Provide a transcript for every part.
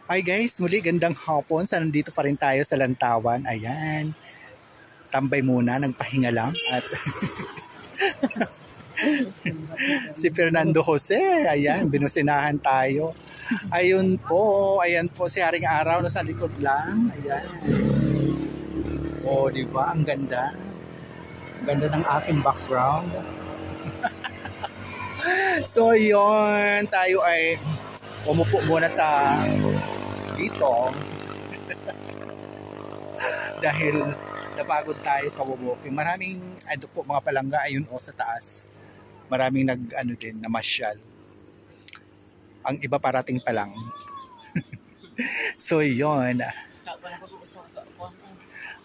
Hi guys, muli gandang hapon. Sa nandito pa rin tayo sa Lantawan. Ayan. Tambay muna, nagpahinga lang. At si Fernando Jose, ayan, binusinahan tayo. Ayan po si Haring Araw nasa likod lang. Ayan. Oh, di ba? Ang ganda. Ang ganda ng aking background. So, yun, tayo ay umupo muna sa dito dahil napagod tayo kawawoking. Maraming po mga palangga ayun sa taas. Maraming din namasyal. Ang iba parating pa lang. So yun.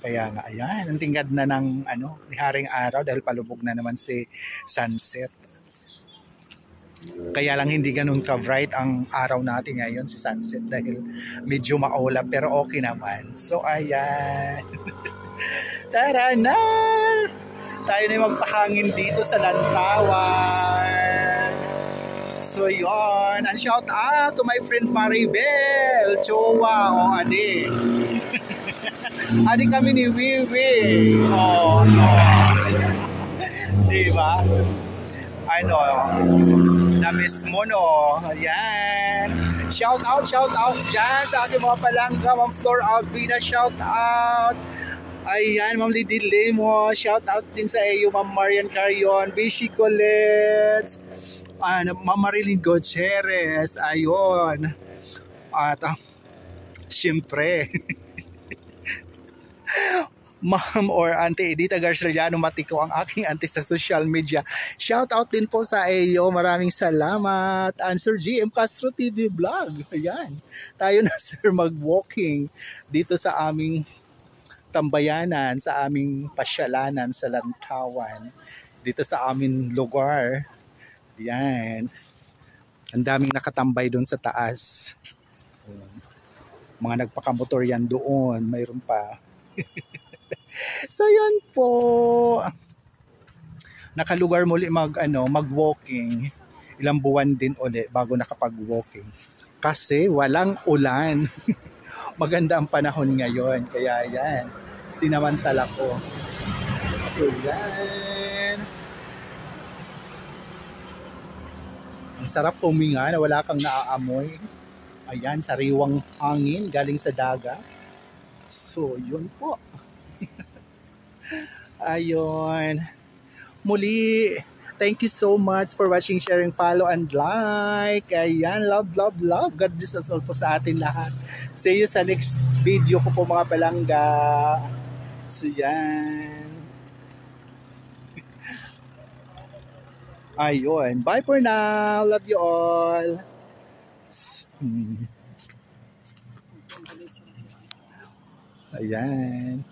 Kaya nga ayan, ang tingkad na ng ni Haring Araw dahil palubog na naman si sunset. Kaya lang hindi ganun ka-bright ang araw natin ngayon si sunset dahil medyo maulap pero okay naman. So ayan. Tara na! Tayo na magpahangin dito sa Lantawan. So yun. And shout out to my friend Maribel. Chowa o adi. Adi kami ni Wiwi. Diba? Na-miss mo no. Ayan. Shout out dyan sa aking mga palangga. Ma'am Flor Alvina, shout out. Ayan, Ma'am Liddy Lemo, shout out din sa iyo, Ma'am Marian Carion, Bishi Colette, Ma'am Marilyn Gutierrez, ayun. At siyempre, Ma'am or Auntie Edita Garciano Matiko, ang aking auntie sa social media. Shout out din po sa iyo. Maraming salamat. And Sir GM Castro TV Vlog. Ayan. Tayo na sir mag-walking dito sa aming tambayanan, sa aming pasyalanan sa Lantawan. Dito sa aming lugar. Ayan. Ang daming nakatambay doon sa taas. Mga nagpakamotor yan doon. Mayroon pa. So yun po. Nakalugar muli mag-walking. Ilang buwan din ulit bago nakapag-walking. Kasi walang ulan. Maganda ang panahon ngayon. Kaya yan. Sinamantala ko. So yan. Ang sarap huminga na wala kang naaamoy. Ayan, sariwang hangin galing sa dagat. So yun po. Ayun. Muli, thank you so much for watching, sharing, follow, and like. Ayan, love. God bless us all po sa atin lahat. See you sa next video ko po mga palangga. So yan. Ayun. Bye for now. Love you all. Ayan.